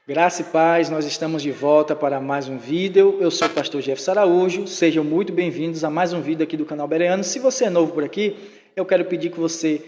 Graça e paz, nós estamos de volta para mais um vídeo. Eu sou o pastor Jefferson Araújo, sejam muito bem-vindos a mais um vídeo aqui do canal Bereano. Se você é novo por aqui, eu quero pedir que você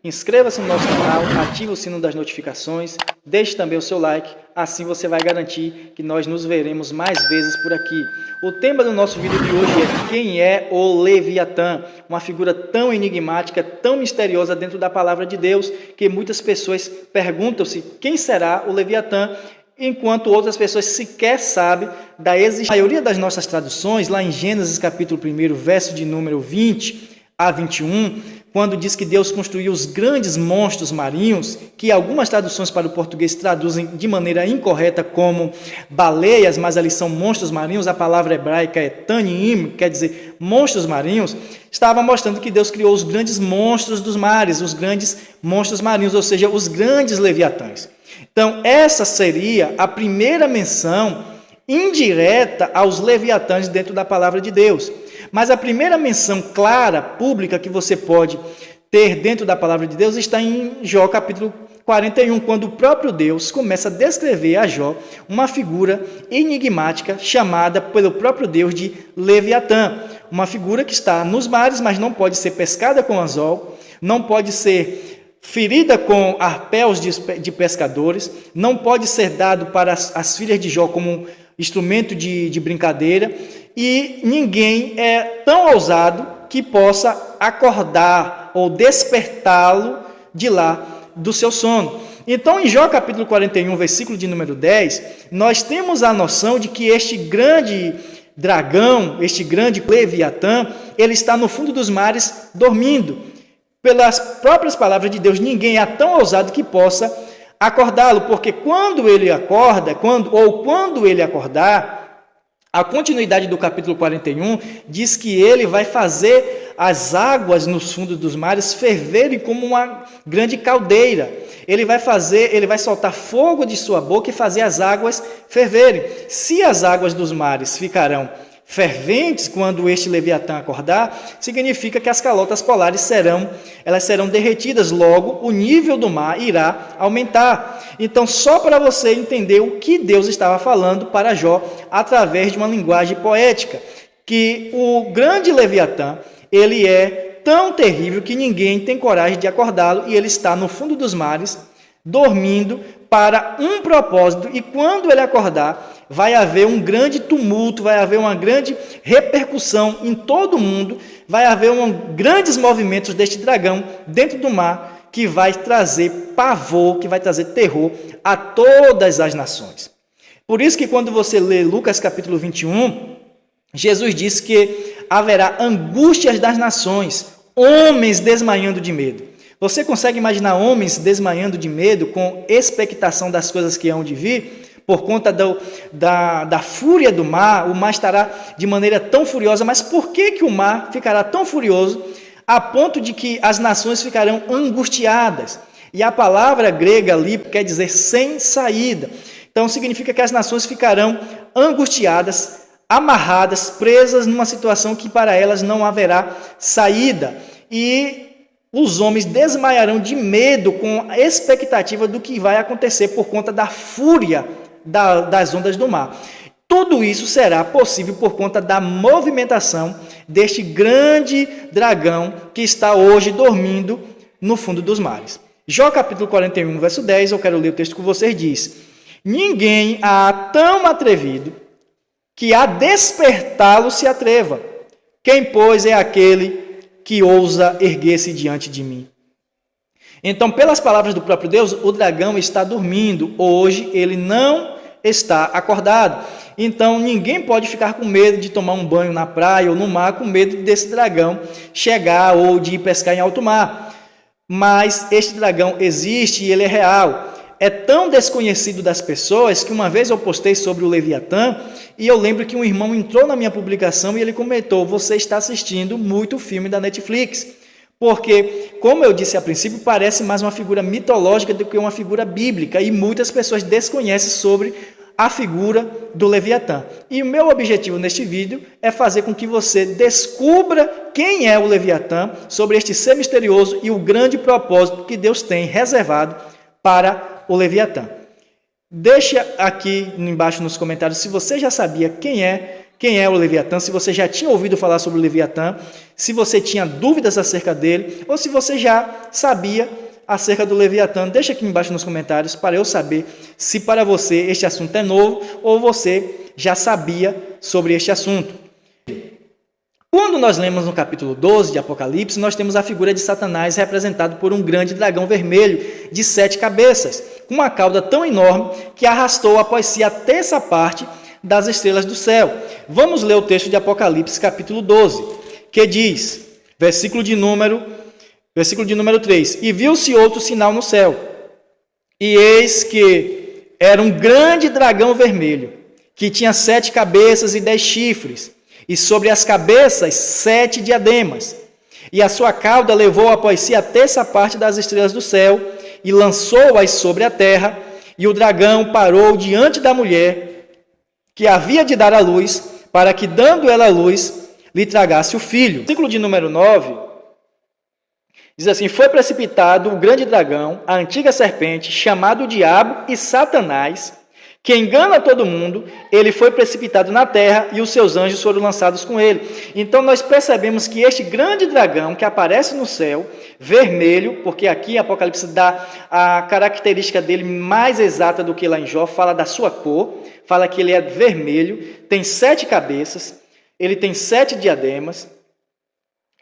inscreva-se no nosso canal, ative o sino das notificações, deixe também o seu like, assim você vai garantir que nós nos veremos mais vezes por aqui. O tema do nosso vídeo de hoje é: quem é o Leviatã? Uma figura tão enigmática, tão misteriosa dentro da palavra de Deus, que muitas pessoas perguntam-se quem será o Leviatã, enquanto outras pessoas sequer sabem da existência. A maioria das nossas traduções, lá em Gênesis capítulo 1, verso de número 20 a 21, quando diz que Deus construiu os grandes monstros marinhos, que algumas traduções para o português traduzem de maneira incorreta como baleias, mas ali são monstros marinhos, a palavra hebraica é taniim, quer dizer monstros marinhos, estava mostrando que Deus criou os grandes monstros dos mares, os grandes monstros marinhos, ou seja, os grandes leviatãs. Então, essa seria a primeira menção indireta aos leviatãs dentro da palavra de Deus. Mas a primeira menção clara, pública, que você pode ter dentro da palavra de Deus está em Jó capítulo 41, quando o próprio Deus começa a descrever a Jó uma figura enigmática chamada pelo próprio Deus de Leviatã. Uma figura que está nos mares, mas não pode ser pescada com anzol, não pode ser ferida com arpéus de pescadores, não pode ser dado para as filhas de Jó como instrumento de brincadeira, e ninguém é tão ousado que possa acordar ou despertá-lo de lá do seu sono. Então, em Jó capítulo 41, versículo de número 10, nós temos a noção de que este grande dragão, este grande Leviatã, ele está no fundo dos mares dormindo. Pelas próprias palavras de Deus, ninguém é tão ousado que possa acordá-lo, porque quando ele acorda, quando ele acordar, a continuidade do capítulo 41 diz que ele vai fazer as águas nos fundos dos mares ferverem como uma grande caldeira. Ele vai soltar fogo de sua boca e fazer as águas ferverem. Se as águas dos mares ficarão ferventes quando este Leviatã acordar, significa que as calotas polares serão derretidas, logo o nível do mar irá aumentar. Então, só para você entender o que Deus estava falando para Jó através de uma linguagem poética, que o grande Leviatã, ele é tão terrível que ninguém tem coragem de acordá-lo, e ele está no fundo dos mares, dormindo para um propósito, e quando ele acordar, vai haver um grande tumulto, vai haver uma grande repercussão em todo o mundo, vai haver grandes movimentos deste dragão dentro do mar, que vai trazer pavor, que vai trazer terror a todas as nações. Por isso que quando você lê Lucas capítulo 21, Jesus disse que haverá angústias das nações, homens desmaiando de medo. Você consegue imaginar homens desmaiando de medo com expectação das coisas que hão de vir? Por conta da fúria do mar, o mar estará de maneira tão furiosa. Mas por que o mar ficará tão furioso a ponto de que as nações ficarão angustiadas? E a palavra grega ali quer dizer sem saída. Então significa que as nações ficarão angustiadas, amarradas, presas numa situação que para elas não haverá saída. E os homens desmaiarão de medo com a expectativa do que vai acontecer por conta da fúria das ondas do mar. Tudo isso será possível por conta da movimentação deste grande dragão que está hoje dormindo no fundo dos mares. Jó capítulo 41, verso 10, eu quero ler o texto com vocês, diz: ninguém há tão atrevido que a despertá-lo se atreva. Quem, pois, é aquele que ousa erguer-se diante de mim? Então, pelas palavras do próprio Deus, o dragão está dormindo. Hoje ele não está acordado. Então, ninguém pode ficar com medo de tomar um banho na praia ou no mar, com medo desse dragão chegar ou de ir pescar em alto mar. Mas este dragão existe e ele é real. É tão desconhecido das pessoas que uma vez eu postei sobre o Leviatã e eu lembro que um irmão entrou na minha publicação e ele comentou: você está assistindo muito filme da Netflix. Porque, como eu disse a princípio, parece mais uma figura mitológica do que uma figura bíblica, e muitas pessoas desconhecem sobre a figura do Leviatã. E o meu objetivo neste vídeo é fazer com que você descubra quem é o Leviatã, sobre este ser misterioso e o grande propósito que Deus tem reservado para o Leviatã. Deixa aqui embaixo nos comentários se você já sabia quem é o Leviatã, se você já tinha ouvido falar sobre o Leviatã, se você tinha dúvidas acerca dele, ou se você já sabia acerca do Leviatã. Deixa aqui embaixo nos comentários para eu saber se para você este assunto é novo ou você já sabia sobre este assunto. Quando nós lemos no capítulo 12 de Apocalipse, nós temos a figura de Satanás representado por um grande dragão vermelho de 7 cabeças, com uma cauda tão enorme que arrastou após si a terça parte das estrelas do céu. Vamos ler o texto de Apocalipse, capítulo 12, que diz, versículo de número 3, e viu-se outro sinal no céu, e eis que era um grande dragão vermelho, que tinha 7 cabeças e 10 chifres, e sobre as cabeças 7 diademas, e a sua cauda levou após si a terça parte das estrelas do céu, e lançou-as sobre a terra, e o dragão parou diante da mulher, que havia de dar à luz, para que, dando ela à luz, lhe tragasse o filho. Versículo de número 9, diz assim, foi precipitado o grande dragão, a antiga serpente, chamado Diabo e Satanás, que engana todo mundo, ele foi precipitado na terra e os seus anjos foram lançados com ele. Então nós percebemos que este grande dragão que aparece no céu, vermelho, porque aqui Apocalipse dá a característica dele mais exata do que lá em Jó, fala da sua cor, fala que ele é vermelho, tem 7 cabeças, ele tem 7 diademas,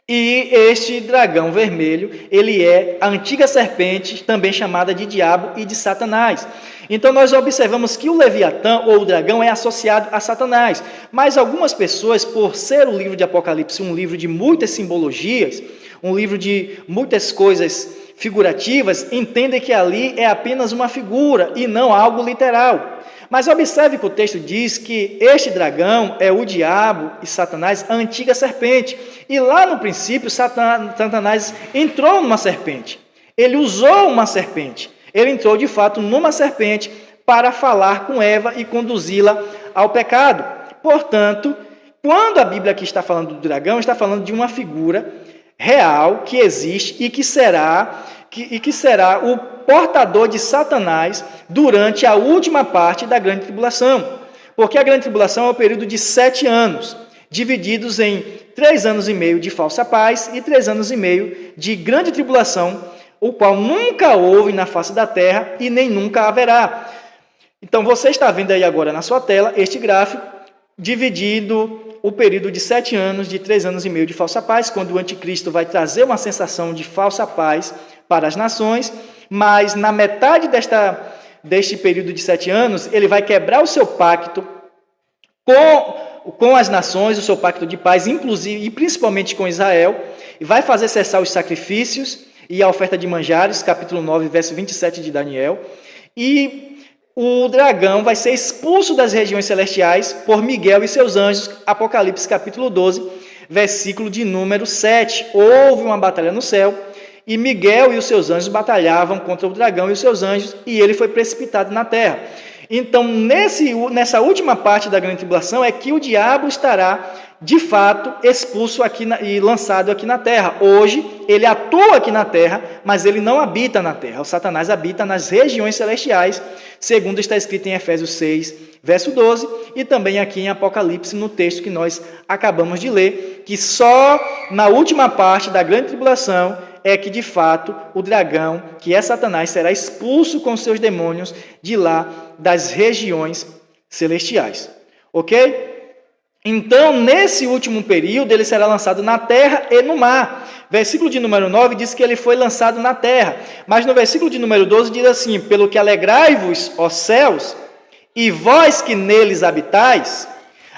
e este dragão vermelho, ele é a antiga serpente, também chamada de Diabo e de Satanás. Então nós observamos que o Leviatã, ou o dragão, é associado a Satanás. Mas algumas pessoas, por ser o livro de Apocalipse um livro de muitas simbologias, um livro de muitas coisas figurativas, entendem que ali é apenas uma figura e não algo literal. Mas observe que o texto diz que este dragão é o diabo e Satanás, a antiga serpente. E lá no princípio, Satanás entrou numa serpente. Ele usou uma serpente. Ele entrou de fato numa serpente para falar com Eva e conduzi-la ao pecado. Portanto, quando a Bíblia aqui está falando do dragão, está falando de uma figura real que existe e que será o portador de Satanás durante a última parte da grande tribulação. Porque a grande tribulação é o período de 7 anos, divididos em 3 anos e meio de falsa paz e 3 anos e meio de grande tribulação, o qual nunca houve na face da terra e nem nunca haverá. Então você está vendo aí agora na sua tela este gráfico, dividido o período de 7 anos, de 3 anos e meio de falsa paz, quando o anticristo vai trazer uma sensação de falsa paz para as nações, mas na metade deste período de 7 anos, ele vai quebrar o seu pacto com as nações, o seu pacto de paz, inclusive e principalmente com Israel, e vai fazer cessar os sacrifícios e a oferta de manjares, capítulo 9, verso 27 de Daniel, e o dragão vai ser expulso das regiões celestiais por Miguel e seus anjos, Apocalipse capítulo 12, versículo de número 7. Houve uma batalha no céu, e Miguel e os seus anjos batalhavam contra o dragão e os seus anjos, e ele foi precipitado na terra. Então, nessa última parte da grande tribulação, é que o diabo estará, de fato, expulso aqui e lançado aqui na terra. Hoje, ele atua aqui na terra, mas ele não habita na terra. O Satanás habita nas regiões celestiais, segundo está escrito em Efésios 6, verso 12, e também aqui em Apocalipse, no texto que nós acabamos de ler, que só na última parte da grande tribulação é que, de fato, o dragão, que é Satanás, será expulso com seus demônios de lá, das regiões celestiais. Ok? Então, nesse último período, ele será lançado na terra e no mar. Versículo de número 9 diz que ele foi lançado na terra. Mas no versículo de número 12 diz assim, pelo que alegrai-vos, ó céus, e vós que neles habitais,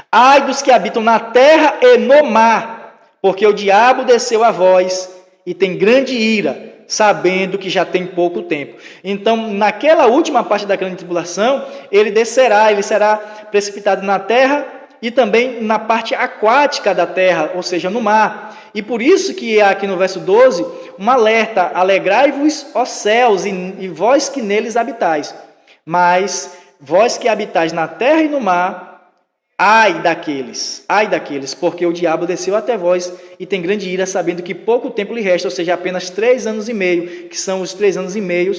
ai dos que habitam na terra e no mar, porque o diabo desceu a vós e tem grande ira, sabendo que já tem pouco tempo. Então, naquela última parte da grande tribulação, ele descerá, ele será precipitado na terra e também na parte aquática da terra, ou seja, no mar. E por isso que há aqui no verso 12, um alerta, alegrai-vos, ó céus, e vós que neles habitais. Mas vós que habitais na terra e no mar, ai daqueles, porque o diabo desceu até vós e tem grande ira, sabendo que pouco tempo lhe resta, ou seja, apenas 3 anos e meio, que são os 3 anos e meio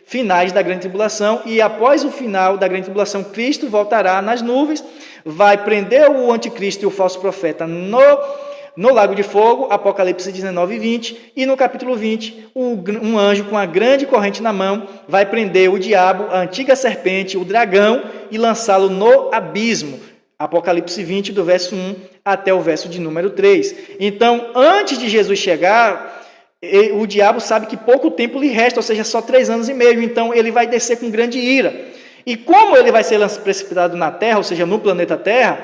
finais da grande tribulação, e após o final da grande tribulação, Cristo voltará nas nuvens, vai prender o anticristo e o falso profeta no lago de fogo, Apocalipse 19 e 20, e no capítulo 20, um anjo com uma grande corrente na mão vai prender o diabo, a antiga serpente, o dragão, e lançá-lo no abismo, Apocalipse 20, do verso 1 até o verso de número 3. Então, antes de Jesus chegar, o diabo sabe que pouco tempo lhe resta, ou seja, só 3 anos e meio, então ele vai descer com grande ira. E como ele vai ser precipitado na Terra, ou seja, no planeta Terra,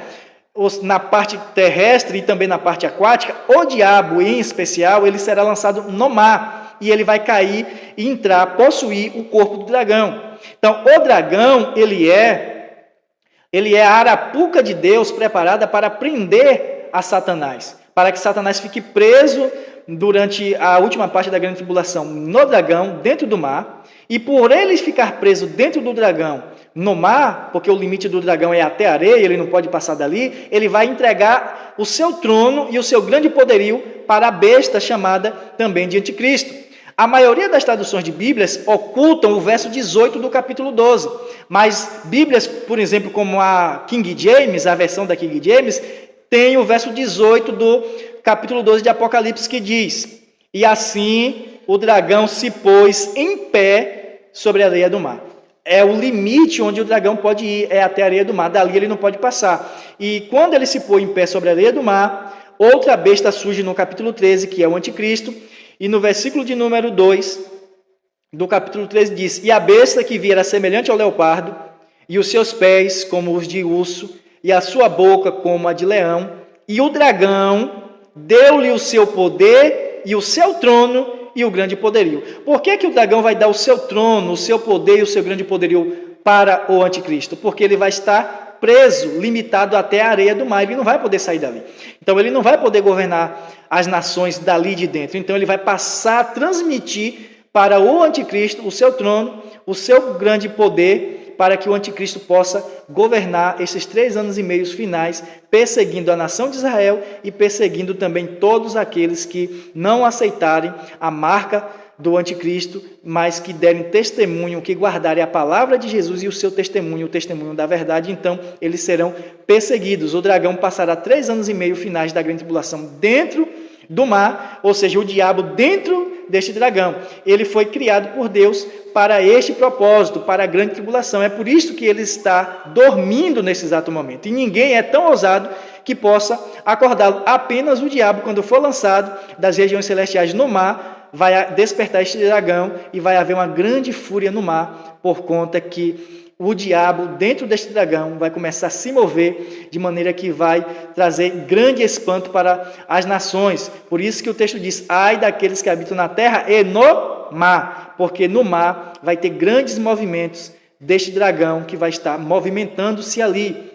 na parte terrestre e também na parte aquática, o diabo, em especial, ele será lançado no mar, e ele vai cair e entrar, possuir o corpo do dragão. Então, o dragão, ele é a arapuca de Deus preparada para prender a Satanás, para que Satanás fique preso durante a última parte da grande tribulação no dragão, dentro do mar, e por ele ficar preso dentro do dragão, no mar, porque o limite do dragão é até a areia, ele não pode passar dali, ele vai entregar o seu trono e o seu grande poderio para a besta chamada também de anticristo. A maioria das traduções de Bíblias ocultam o verso 18 do capítulo 12, mas Bíblias, por exemplo, como a King James, a versão da King James, tem o verso 18 do capítulo 12 de Apocalipse, que diz: e assim o dragão se pôs em pé sobre a areia do mar. É o limite onde o dragão pode ir, é até a areia do mar, dali ele não pode passar. E quando ele se põe em pé sobre a areia do mar, outra besta surge no capítulo 13, que é o anticristo, e no versículo de número 2 do capítulo 13 diz: e a besta que vi era semelhante ao leopardo, e os seus pés como os de urso, e a sua boca como a de leão, e o dragão deu-lhe o seu poder e o seu trono e o grande poderio. Por que o dragão vai dar o seu trono, o seu poder e o seu grande poderio para o anticristo? Porque ele vai estar preso, limitado até a areia do mar, ele não vai poder sair dali. Então ele não vai poder governar as nações dali de dentro. Então ele vai passar a transmitir para o anticristo o seu trono, o seu grande poder, para que o anticristo possa governar esses 3 anos e meio finais, perseguindo a nação de Israel e perseguindo também todos aqueles que não aceitarem a marca do anticristo, mas que derem testemunho, que guardarem a palavra de Jesus e o seu testemunho, o testemunho da verdade. Então eles serão perseguidos. O dragão passará 3 anos e meio finais da grande tribulação dentro do mar, ou seja, o diabo dentro deste dragão. Ele foi criado por Deus para este propósito, para a grande tribulação. É por isso que ele está dormindo nesse exato momento. E ninguém é tão ousado que possa acordá-lo. Apenas o diabo, quando for lançado das regiões celestiais no mar, vai despertar este dragão e vai haver uma grande fúria no mar, por conta que o diabo, dentro deste dragão, vai começar a se mover de maneira que vai trazer grande espanto para as nações. Por isso que o texto diz: ai daqueles que habitam na terra e no mar, porque no mar vai ter grandes movimentos deste dragão que vai estar movimentando-se ali.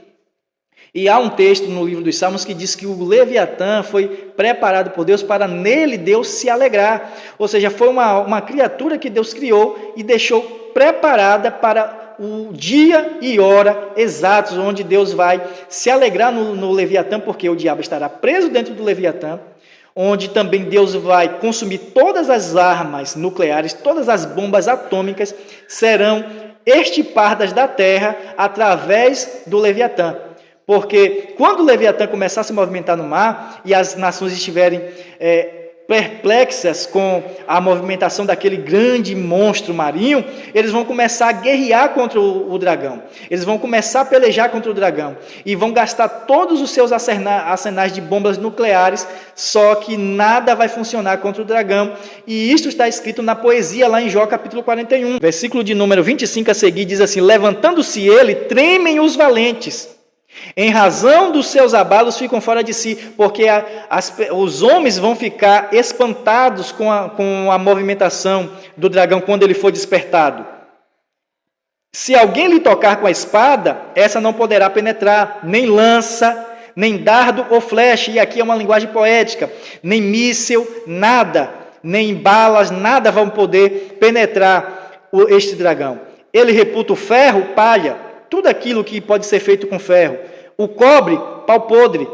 E há um texto no livro dos Salmos que diz que o Leviatã foi preparado por Deus para nele Deus se alegrar. Ou seja, foi uma criatura que Deus criou e deixou preparada para o dia e hora exatos, onde Deus vai se alegrar no Leviatã, porque o diabo estará preso dentro do Leviatã, onde também Deus vai consumir todas as armas nucleares, todas as bombas atômicas serão extirpadas da terra através do Leviatã. Porque quando o Leviatã começar a se movimentar no mar e as nações estiverem perplexas com a movimentação daquele grande monstro marinho, eles vão começar a guerrear contra o dragão. Eles vão começar a pelejar contra o dragão e vão gastar todos os seus arsenais de bombas nucleares, só que nada vai funcionar contra o dragão. E isto está escrito na poesia lá em Jó capítulo 41, versículo de número 25 a seguir, diz assim: levantando-se ele, tremem os valentes. Em razão dos seus abalos ficam fora de si, porque os homens vão ficar espantados com a movimentação do dragão quando ele for despertado. Se alguém lhe tocar com a espada, essa não poderá penetrar, nem lança, nem dardo ou flecha, e aqui é uma linguagem poética, nem míssil, nada, nem balas, nada vão poder penetrar este dragão. Ele reputa o ferro, palha, tudo aquilo que pode ser feito com ferro, o cobre, pau podre,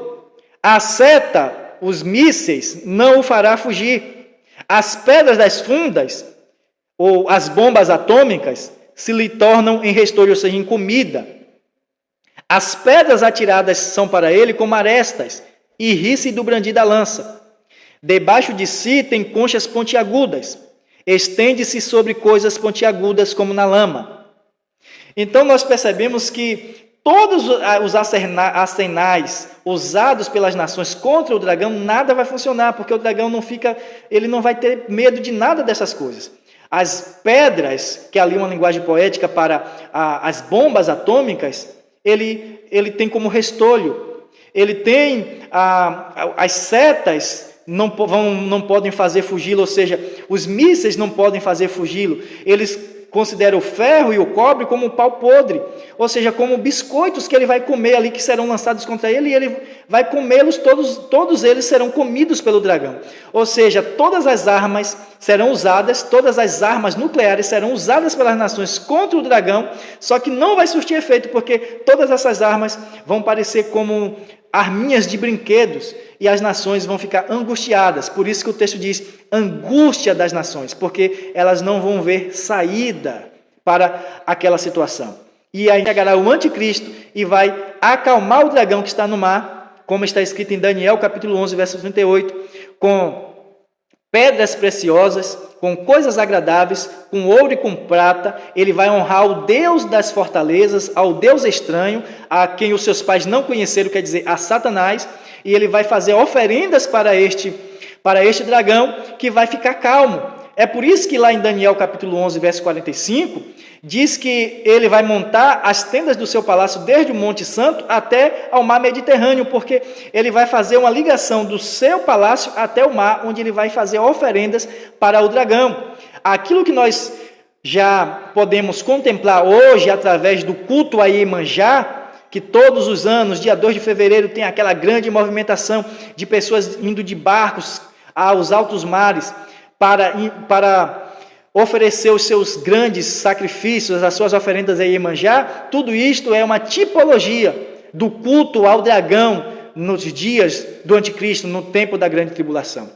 a seta, os mísseis, não o fará fugir, as pedras das fundas, ou as bombas atômicas, se lhe tornam em restolho, ou seja, em comida. As pedras atiradas são para ele como arestas, e ri-se do brandir da lança. Debaixo de si tem conchas pontiagudas, estende-se sobre coisas pontiagudas como na lama. Então nós percebemos que todos os arsenais usados pelas nações contra o dragão, nada vai funcionar, porque o dragão ele não vai ter medo de nada dessas coisas. As pedras, que ali é uma linguagem poética para as bombas atômicas, ele tem como restolho. Ele tem as setas não podem fazer fugi-lo, ou seja, os mísseis não podem fazer fugi-lo. Eles considera o ferro e o cobre como um pau podre, ou seja, como biscoitos que ele vai comer ali, que serão lançados contra ele, e ele vai comê-los, todos eles serão comidos pelo dragão. Ou seja, todas as armas serão usadas, todas as armas nucleares serão usadas pelas nações contra o dragão, só que não vai surtir efeito, porque todas essas armas vão parecer como arminhas de brinquedos, e as nações vão ficar angustiadas. Por isso que o texto diz angústia das nações, porque elas não vão ver saída para aquela situação. E aí chegará o anticristo e vai acalmar o dragão que está no mar, como está escrito em Daniel capítulo 11, verso 38, com pedras preciosas, com coisas agradáveis, com ouro e com prata. Ele vai honrar o Deus das fortalezas, ao Deus estranho, a quem os seus pais não conheceram, quer dizer, a Satanás, e ele vai fazer oferendas para este dragão, que vai ficar calmo. É por isso que lá em Daniel capítulo 11, verso 45, diz que ele vai montar as tendas do seu palácio desde o Monte Santo até ao mar Mediterrâneo, porque ele vai fazer uma ligação do seu palácio até o mar, onde ele vai fazer oferendas para o dragão. Aquilo que nós já podemos contemplar hoje através do culto a Iemanjá, que todos os anos, dia 2 de fevereiro, tem aquela grande movimentação de pessoas indo de barcos aos altos mares para oferecer os seus grandes sacrifícios, as suas oferendas a Iemanjá. Tudo isto é uma tipologia do culto ao dragão nos dias do anticristo, no tempo da grande tribulação.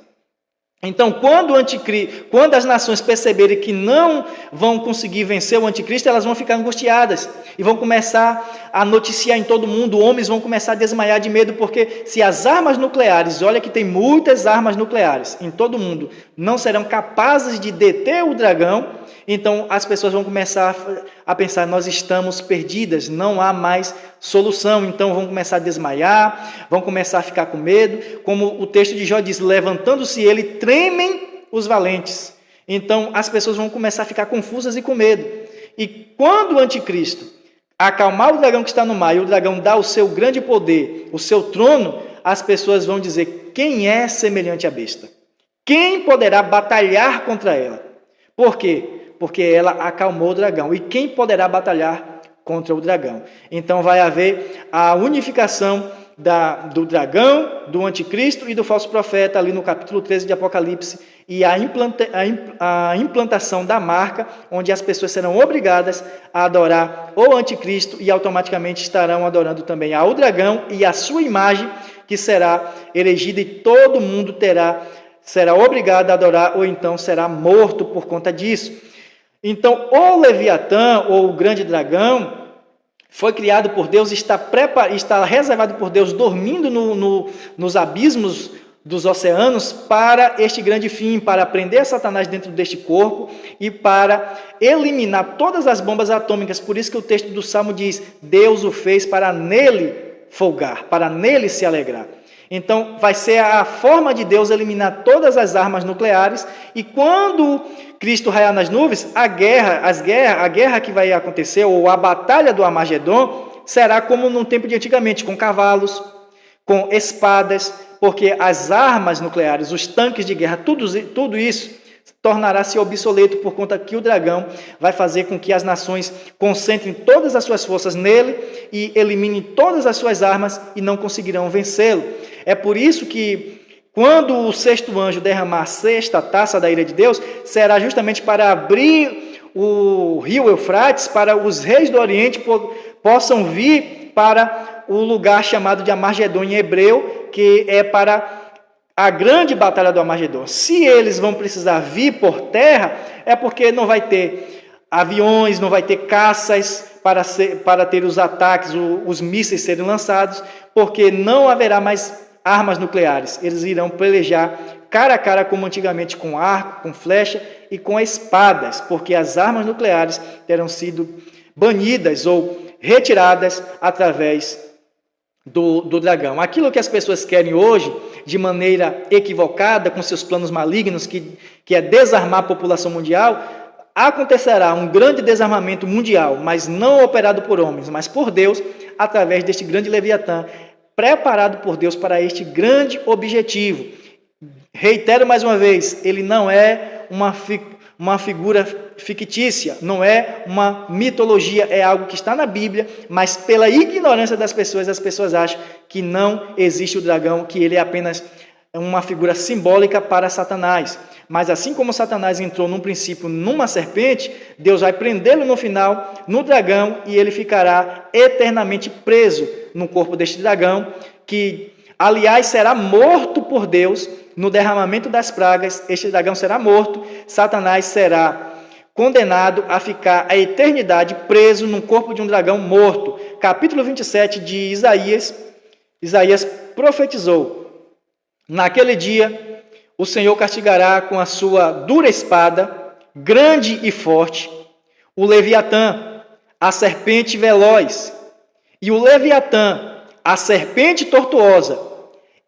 Então, quando as nações perceberem que não vão conseguir vencer o anticristo, elas vão ficar angustiadas e vão começar a noticiar em todo mundo, homens vão começar a desmaiar de medo, porque se as armas nucleares, olha que tem muitas armas nucleares em todo mundo, não serão capazes de deter o dragão, então as pessoas vão começar a pensar, nós estamos perdidas, não há mais solução. Então vão começar a desmaiar, vão começar a ficar com medo, como o texto de Jó diz, levantando-se ele, tremem os valentes. Então as pessoas vão começar a ficar confusas e com medo. E quando o anticristo acalmar o dragão que está no mar, e o dragão dá o seu grande poder, o seu trono, as pessoas vão dizer, quem é semelhante à besta? Quem poderá batalhar contra ela? Por quê? Porque ela acalmou o dragão. E quem poderá batalhar contra o dragão? Então vai haver a unificação do dragão, do anticristo e do falso profeta, ali no capítulo 13 de Apocalipse, e a implantação da marca, onde as pessoas serão obrigadas a adorar o anticristo e automaticamente estarão adorando também ao dragão e a sua imagem, que será erigida, e todo mundo será obrigado a adorar, ou então será morto por conta disso. Então, o Leviatã, ou o grande dragão, foi criado por Deus, está reservado por Deus, dormindo nos abismos dos oceanos, para este grande fim, para prender Satanás dentro deste corpo e para eliminar todas as bombas atômicas. Por isso que o texto do Salmo diz, Deus o fez para nele folgar, para nele se alegrar. Então, vai ser a forma de Deus eliminar todas as armas nucleares, e quando Cristo raiar nas nuvens, a guerra que vai acontecer, ou a batalha do Armagedon, será como no tempo de antigamente, com cavalos, com espadas, porque as armas nucleares, os tanques de guerra, tudo isso tornará-se obsoleto, por conta que o dragão vai fazer com que as nações concentrem todas as suas forças nele e eliminem todas as suas armas e não conseguirão vencê-lo. É por isso que quando o sexto anjo derramar a sexta taça da ira de Deus, será justamente para abrir o rio Eufrates, para os reis do Oriente possam vir para o lugar chamado de Armagedon em hebreu, que é para a grande batalha do Armagedon. Se eles vão precisar vir por terra, é porque não vai ter aviões, não vai ter caças para ter os ataques, os mísseis serem lançados, porque não haverá mais armas nucleares. Eles irão pelejar cara a cara, como antigamente, com arco, com flecha e com espadas, porque as armas nucleares terão sido banidas ou retiradas através do dragão. Aquilo que as pessoas querem hoje, de maneira equivocada, com seus planos malignos, que é desarmar a população mundial, acontecerá um grande desarmamento mundial, mas não operado por homens, mas por Deus, através deste grande Leviatã, preparado por Deus para este grande objetivo. Reitero mais uma vez, ele não é uma figura fictícia, não é uma mitologia, é algo que está na Bíblia, mas pela ignorância das pessoas, as pessoas acham que não existe o dragão, que ele é apenas uma figura simbólica para Satanás. Mas assim como Satanás entrou num princípio numa serpente, Deus vai prendê-lo no final no dragão e ele ficará eternamente preso no corpo deste dragão, que, aliás, será morto por Deus no derramamento das pragas. Este dragão será morto, Satanás será condenado a ficar a eternidade preso no corpo de um dragão morto. Capítulo 27 de Isaías profetizou: naquele dia o Senhor castigará com a sua dura espada, grande e forte, o Leviatã, a serpente veloz, e o Leviatã, a serpente tortuosa,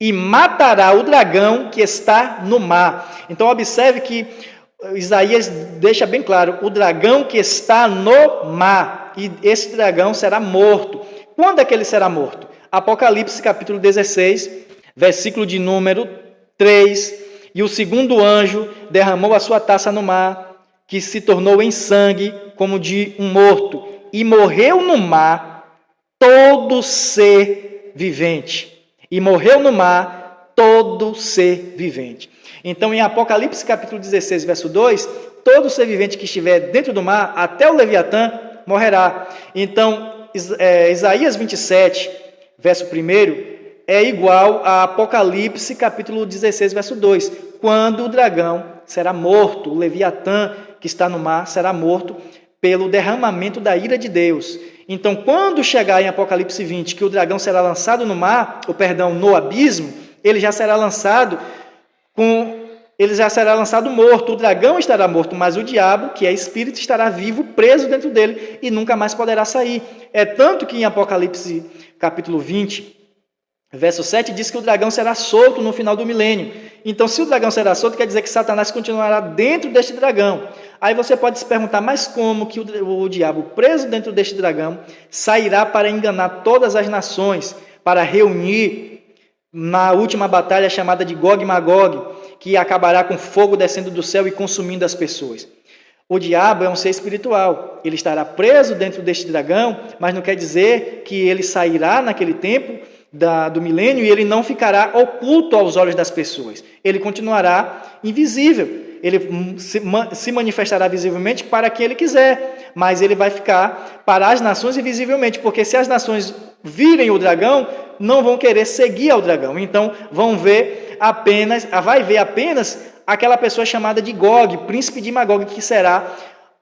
e matará o dragão que está no mar. Então observe que Isaías deixa bem claro, o dragão que está no mar, e esse dragão será morto. Quando é que ele será morto? Apocalipse capítulo 16, versículo de número 3, e o segundo anjo derramou a sua taça no mar, que se tornou em sangue como de um morto, e morreu no mar todo ser vivente. E morreu no mar todo ser vivente. Então, em Apocalipse capítulo 16, verso 2, todo ser vivente que estiver dentro do mar, até o Leviatã, morrerá. Então, Isaías 27, verso 1, é igual a Apocalipse capítulo 16, verso 2, quando o dragão será morto, o Leviatã que está no mar será morto pelo derramamento da ira de Deus. Então, quando chegar em Apocalipse 20, que o dragão será lançado no mar, no abismo, ele já será lançado morto, o dragão estará morto, mas o diabo, que é espírito, estará vivo, preso dentro dele e nunca mais poderá sair. É tanto que em Apocalipse capítulo 20, verso 7, diz que o dragão será solto no final do milênio. Então, se o dragão será solto, quer dizer que Satanás continuará dentro deste dragão. Aí você pode se perguntar, mas como que o diabo, preso dentro deste dragão, sairá para enganar todas as nações, para reunir na última batalha chamada de Gog e Magog, que acabará com fogo descendo do céu e consumindo as pessoas? O diabo é um ser espiritual, ele estará preso dentro deste dragão, mas não quer dizer que ele sairá naquele tempo do milênio e ele não ficará oculto aos olhos das pessoas. Ele continuará invisível. Ele se manifestará visivelmente para quem ele quiser, mas ele vai ficar para as nações invisivelmente, porque se as nações virem o dragão, não vão querer seguir ao dragão. Então, vai ver apenas aquela pessoa chamada de Gog, príncipe de Magog, que será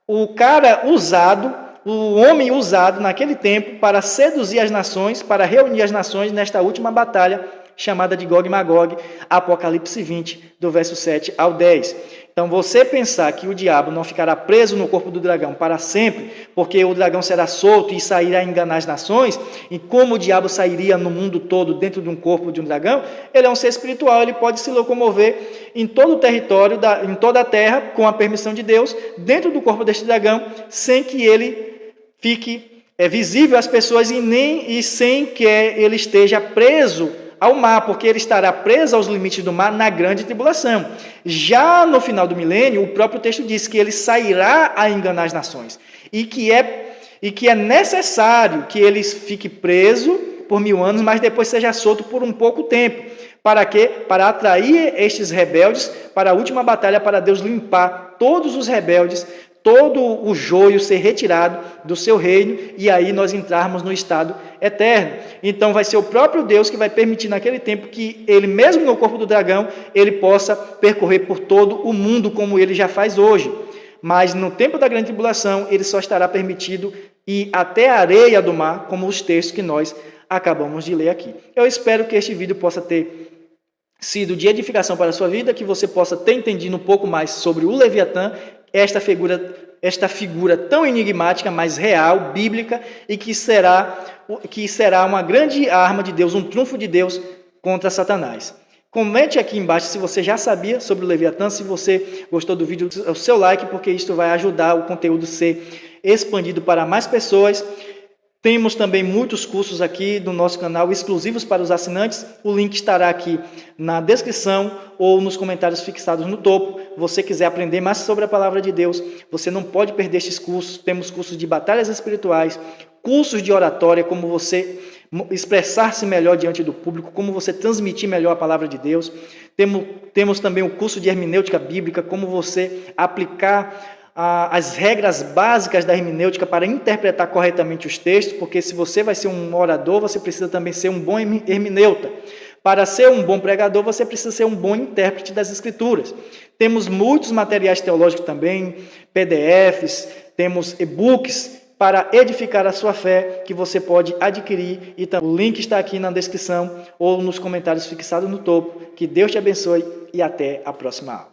o cara usado, o homem usado naquele tempo para seduzir as nações, para reunir as nações nesta última batalha chamada de Gog e Magog, Apocalipse 20, do verso 7 ao 10. Então, você pensar que o diabo não ficará preso no corpo do dragão para sempre, porque o dragão será solto e sairá a enganar as nações, e como o diabo sairia no mundo todo dentro de um corpo de um dragão, ele é um ser espiritual, ele pode se locomover em todo o território, em toda a terra, com a permissão de Deus, dentro do corpo deste dragão, sem que ele fique visível às pessoas e sem que ele esteja preso ao mar, porque ele estará preso aos limites do mar na grande tribulação. Já no final do milênio, o próprio texto diz que ele sairá a enganar as nações, e que é necessário que ele fique preso por 1000 anos, mas depois seja solto por um pouco tempo. Para quê? Para atrair estes rebeldes para a última batalha, para Deus limpar todos os rebeldes, todo o joio ser retirado do seu reino e aí nós entrarmos no estado eterno. Então vai ser o próprio Deus que vai permitir naquele tempo que ele, mesmo no corpo do dragão, ele possa percorrer por todo o mundo como ele já faz hoje. Mas no tempo da grande tribulação, ele só estará permitido ir até a areia do mar, como os textos que nós acabamos de ler aqui. Eu espero que este vídeo possa ter sido de edificação para a sua vida, que você possa ter entendido um pouco mais sobre o Leviatã, esta figura tão enigmática, mas real, bíblica, e que será uma grande arma de Deus, um trunfo de Deus contra Satanás. Comente aqui embaixo se você já sabia sobre o Leviatã, se você gostou do vídeo, o seu like, porque isso vai ajudar o conteúdo a ser expandido para mais pessoas. Temos também muitos cursos aqui do nosso canal exclusivos para os assinantes. O link estará aqui na descrição ou nos comentários fixados no topo. Você quiser aprender mais sobre a palavra de Deus, você não pode perder estes cursos. Temos cursos de batalhas espirituais, cursos de oratória, como você expressar-se melhor diante do público, como você transmitir melhor a palavra de Deus. Temos também o curso de hermenêutica bíblica, como você aplicar as regras básicas da hermenêutica para interpretar corretamente os textos, porque se você vai ser um orador, você precisa também ser um bom hermeneuta. Para ser um bom pregador, você precisa ser um bom intérprete das Escrituras. Temos muitos materiais teológicos também, PDFs, temos e-books para edificar a sua fé, que você pode adquirir. E o link está aqui na descrição ou nos comentários fixados no topo. Que Deus te abençoe e até a próxima aula.